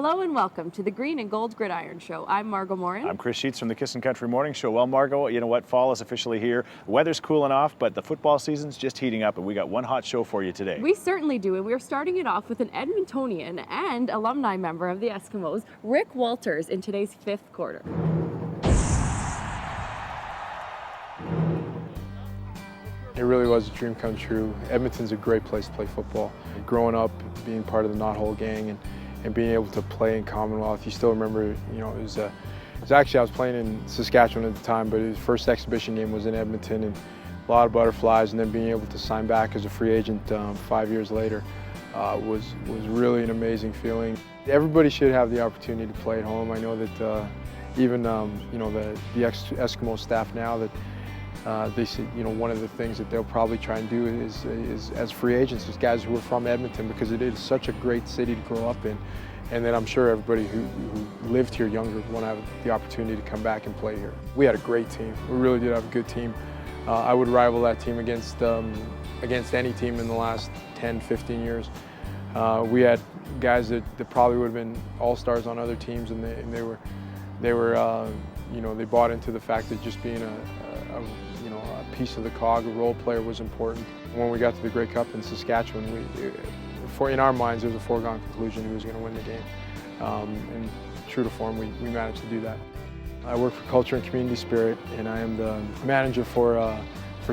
Hello and welcome to the Green and Gold Gridiron Show. I'm Margot Morin. I'm Chris Sheets from the Kissin' Country Morning Show. Well, Margot, you know what? Fall is officially here. The weather's cooling off, but the football season's just heating up, and we got one hot show for you today. We certainly do, and we're starting it off with an Edmontonian and alumni member of the Eskimos, Rick Walters, in today's fifth quarter. It really was a dream come true. Edmonton's a great place to play football. Growing up, being part of the Knothole gang and being able to play in Commonwealth, you still remember, you know, it was actually, I was playing in Saskatchewan at the time, but his first exhibition game was in Edmonton, and a lot of butterflies, and then being able to sign back as a free agent 5 years later was really an amazing feeling. Everybody should have the opportunity to play at home. I know that even you know, the Eskimo staff now, that they say, you know, one of the things that they'll probably try and do is as free agents, as guys who are from Edmonton, because it is such a great city to grow up in, and then I'm sure everybody who lived here younger want to have the opportunity to come back and play here. We had a great team. We really did have a good team. I would rival that team against any team in the last 10, 15 years. We had guys that probably would have been all-stars on other teams, and they were you know, they bought into the fact that just being you know, a piece of the cog, a role player, was important. When we got to the Grey Cup in Saskatchewan, in our minds, it was a foregone conclusion who was going to win the game. And true to form, we managed to do that. I work for Culture and Community Spirit, and I am the manager for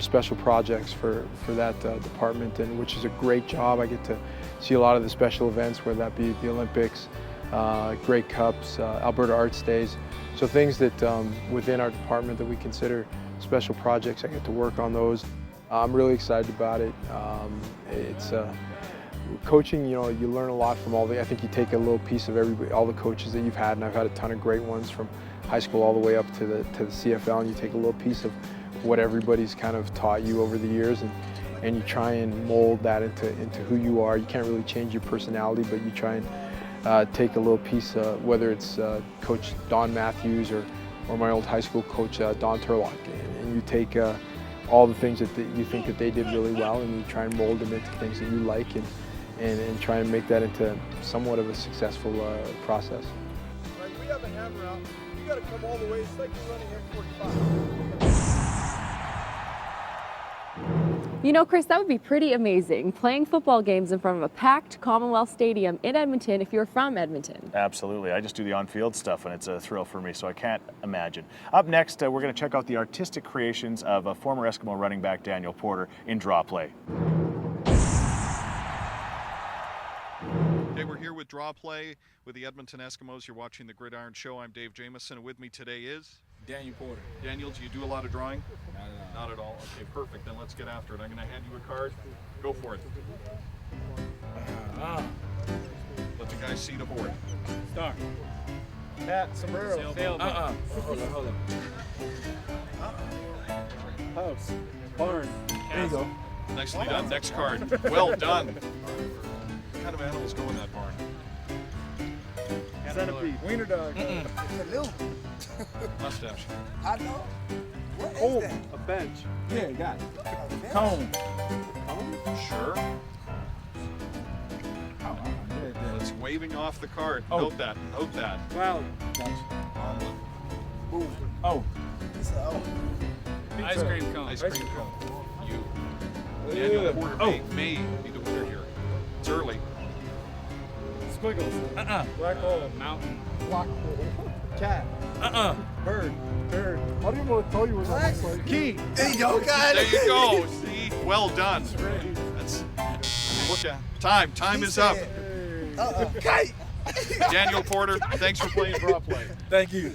special projects for that department, and which is a great job. I get to see a lot of the special events, whether that be the Olympics, Grey Cups, Alberta Arts Days. So things that within our department that we consider special projects, I get to work on those. I'm really excited about it. It's coaching, you know, you learn a lot from I think you take a little piece of all the coaches that you've had, and I've had a ton of great ones from high school all the way up to the CFL, and you take a little piece of what everybody's kind of taught you over the years, and you try and mold that into who you are. You can't really change your personality, but you try and take a little piece, whether it's Coach Don Matthews or my old high school coach, Don Turlock, and you take all the things that you think that they did really well, and you try and mold them into things that you like, and try and make that into somewhat of a successful process. Like, we have a hammer out, you got to come all the way. It's like you're running at 45. You know, Chris, that would be pretty amazing, playing football games in front of a packed Commonwealth Stadium in Edmonton if you're from Edmonton. Absolutely. I just do the on-field stuff, and it's a thrill for me, so I can't imagine. Up next, we're going to check out the artistic creations of former Eskimo running back Daniel Porter in draw play. Okay, we're here with Draw Play with the Edmonton Eskimos. You're watching the Gridiron Show. I'm Dave Jamieson, and with me today is Daniel Porter. Daniel. Do you do a lot of drawing? Not at all. Not at all. Okay, perfect. Then let's get after it. I'm going to hand you a card. Go for it. Let the guys see the board. Star. Hat, sombrero. Hold on. House. Barn. There you go. Nicely done. Next card. Well done. What kind of animals go in that barn? Centipede. Wiener dog. Mustache. I know. What is Oh, that? a bench. Yeah, got it. A bench? Cone. Sure. Yeah. It's waving off the card. Oh. Note that. Note that. Cloud. Omelet. Ooh, Oh, it's a ice cream cone. Ice cream cone. You. Daniel Porter may be the winner here. It's early. Squiggles. Black hole. Mountain. Black hole. Cat. Bird. Bird. I didn't want to tell you what that looks like. Key. There you go, guys. There you go. See? Well done. That's look at time. Time is up. Kite. Daniel Porter, thanks for playing Draw Play. Thank you.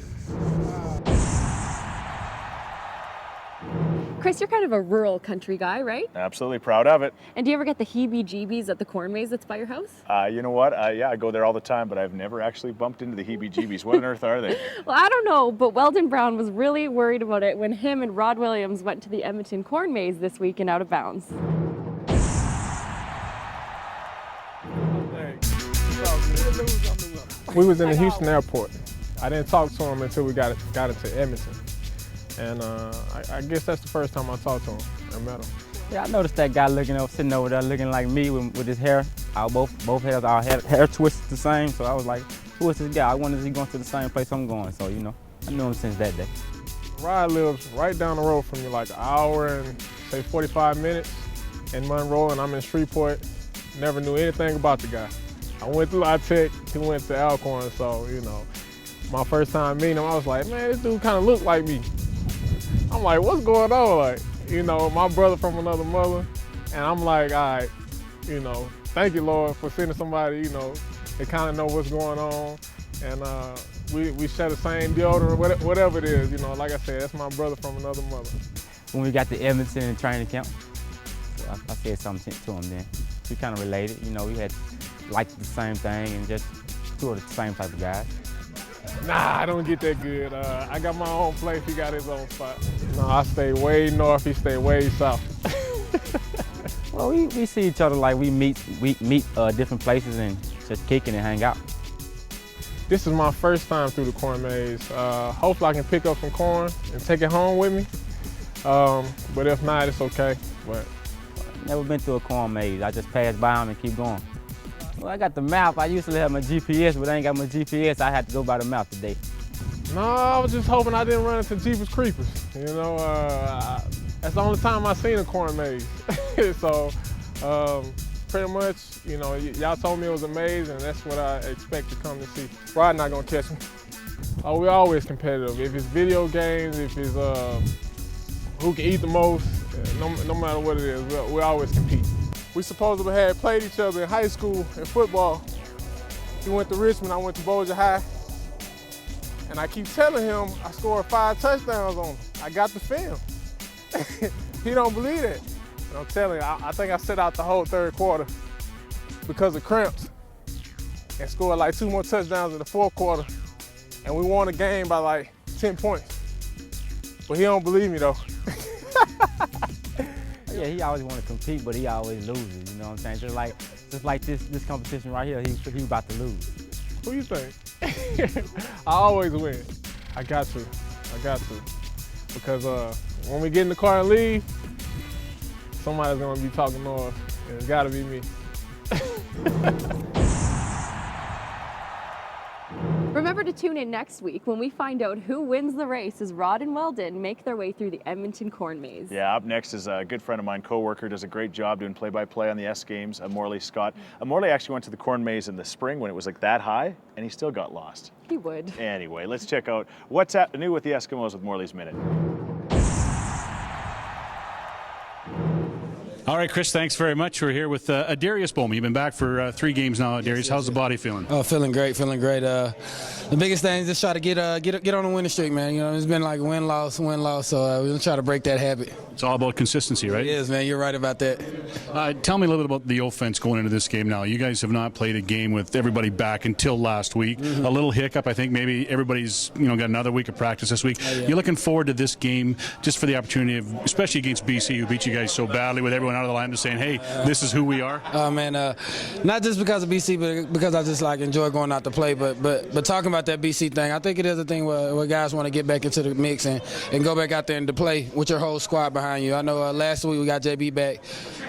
Chris, you're kind of a rural country guy, right? Absolutely proud of it. And do you ever get the heebie-jeebies at the corn maze that's by your house? You know what? Yeah, I go there all the time, but I've never actually bumped into the heebie-jeebies. What on earth are they? Well, I don't know, but Weldon Brown was really worried about it when him and Rod Williams went to the Edmonton corn maze this week and out of bounds. We was in the Houston airport. I didn't talk to him until we got into Edmonton. And I guess that's the first time I talked to him. I met him. Yeah, I noticed that guy sitting over there looking like me with his hair. Both hairs, our hair twisted the same. So I was like, who is this guy? I wonder if he's going to the same place I'm going. So, you know, I knew him since that day. Rod lives right down the road from me, like an hour and say 45 minutes in Monroe, and I'm in Shreveport. Never knew anything about the guy. I went through I-Tech, he went to Alcorn, so, you know, my first time meeting him, I was like, man, this dude kind of looked like me. I'm like, what's going on? Like, you know, my brother from another mother, and I'm like, all right, you know, thank you, Lord, for sending somebody, you know, that kind of know what's going on, and we share the same deodorant, whatever it is, you know, like I said, that's my brother from another mother. When we got to Edmonton in training camp, I said something to him then. We kind of related, you know, we had liked the same thing and just two of the same type of guys. Nah, I don't get that good. I got my own place, he got his own spot. No, I stay way north, he stay way south. Well, we see each other like we meet different places and just kicking and hang out. This is my first time through the corn maze. Hopefully I can pick up some corn and take it home with me. But if not, it's okay. But never been through a corn maze. I just pass by them and keep going. Well, I got the map. I used to have my GPS, but I ain't got my GPS. I had to go by the map today. No, I was just hoping I didn't run into Jeepers Creepers. You know, that's the only time I seen a corn maze. So, pretty much, you know, y'all told me it was a maze, and that's what I expect to come to see. Rod not gonna catch me. Oh, we're always competitive. If it's video games, if it's who can eat the most, no matter what it is, we always compete. We supposedly had played each other in high school in football. He went to Richmond, I went to Bossier High. And I keep telling him I scored 5 touchdowns on him. I got the film. He don't believe it. And I'm telling you, I think I set out the whole third quarter because of cramps and scored like 2 more touchdowns in the fourth quarter. And we won the game by like 10 points. But he don't believe me though. Yeah, he always want to compete, but he always loses, you know what I'm saying? Just like this competition right here, he about to lose. Who you think? I always win. I got to. Because when we get in the car and leave, somebody's gonna be talking noise, and it's gotta be me. Remember to tune in next week when we find out who wins the race as Rod and Weldon make their way through the Edmonton corn maze. Yeah, up next is a good friend of mine, co-worker, does a great job doing play-by-play on the S Games, Morley Scott. Morley actually went to the corn maze in the spring when it was like that high, and he still got lost. He would. Anyway, let's check out what's new with the Eskimos with Morley's Minute. All right, Chris, thanks very much. We're here with Adarius Bowman. You've been back for 3 games now, Adarius. How's the body feeling? Oh, feeling great. The biggest thing is just try to get on a winning streak, man. You know, it's been like win-loss, so we're going to try to break that habit. It's all about consistency, right? It is, man. You're right about that. Tell me a little bit about the offense going into this game now. You guys have not played a game with everybody back until last week. Mm-hmm. A little hiccup. I think maybe everybody's got another week of practice this week. Yeah. You're looking forward to this game just for the opportunity of, especially against BC, who beat you guys so badly, with everyone out of the line just saying, hey, this is who we are. Man, not just because of BC, but because I just enjoy going out to play. But talking about that BC thing, I think it is a thing where guys want to get back into the mix and go back out there and to play with your whole squad behind you. I know last week we got JB back.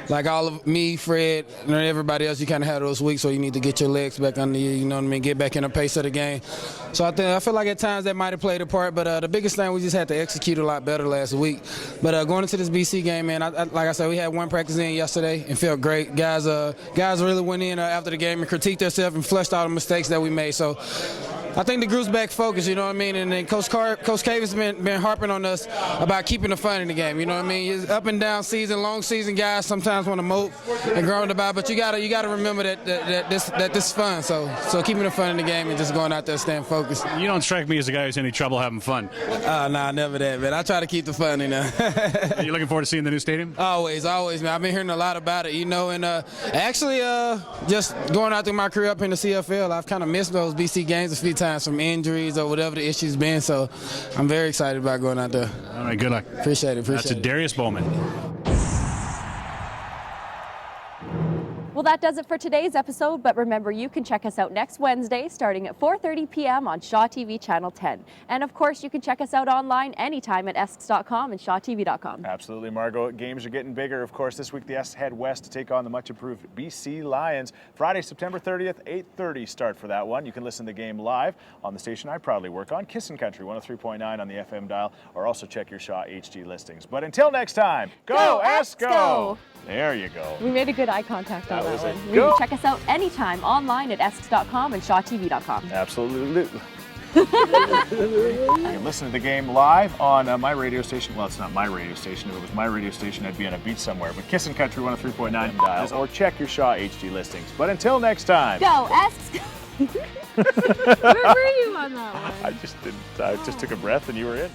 Like all of me, Fred, and everybody else, you kind of had those weeks where you need to get your legs back under you, you know what I mean, get back in the pace of the game. So I feel like at times that might have played a part, but the biggest thing, we just had to execute a lot better last week. But going into this BC game, man, like I said, we had 1 practice in yesterday and felt great. Guys really went in after the game and critiqued themselves and fleshed out the mistakes that we made. So I think the group's back focused, you know what I mean? And then Coach Cave has been harping on us about keeping the fun in the game, you know what I mean? It's up and down season, long season, guys sometimes want to mope and groan about, but you gotta remember that this is fun. So keeping the fun in the game and just going out there staying focused. You don't strike me as a guy who's any trouble having fun. Nah, never that, man. I try to keep the fun in there. Are you looking forward to seeing the new stadium? Always, man. I've been hearing a lot about it, you know, and actually just going out through my career up in the CFL, I've kind of missed those BC games a few times from injuries or whatever the issue's been, so I'm very excited about going out there. All right, good luck. Appreciate it. That's Adarius Bowman. Well, that does it for today's episode, but remember, you can check us out next Wednesday starting at 4:30 p.m. on Shaw TV Channel 10. And of course, you can check us out online anytime at esks.com and shawtv.com. Absolutely, Margot. Games are getting bigger. Of course, this week the Esks head west to take on the much-improved BC Lions. Friday, September 30th, 8:30 start for that one. You can listen to the game live on the station I proudly work on, Kissin' Country 103.9 on the FM dial, or also check your Shaw HD listings. But until next time, go Esco! There you go. We made a good eye contact on that was one. it. You Go. can check us out anytime online at esks.com and shawtv.com. Absolutely. You can listen to the game live on my radio station. Well, it's not my radio station. If it was my radio station, I'd be on a beach somewhere. But Kissin' Country 103.9 dials, or check your Shaw HD listings. But until next time. Go Esks! Where were you on that one? I just took a breath and you were in.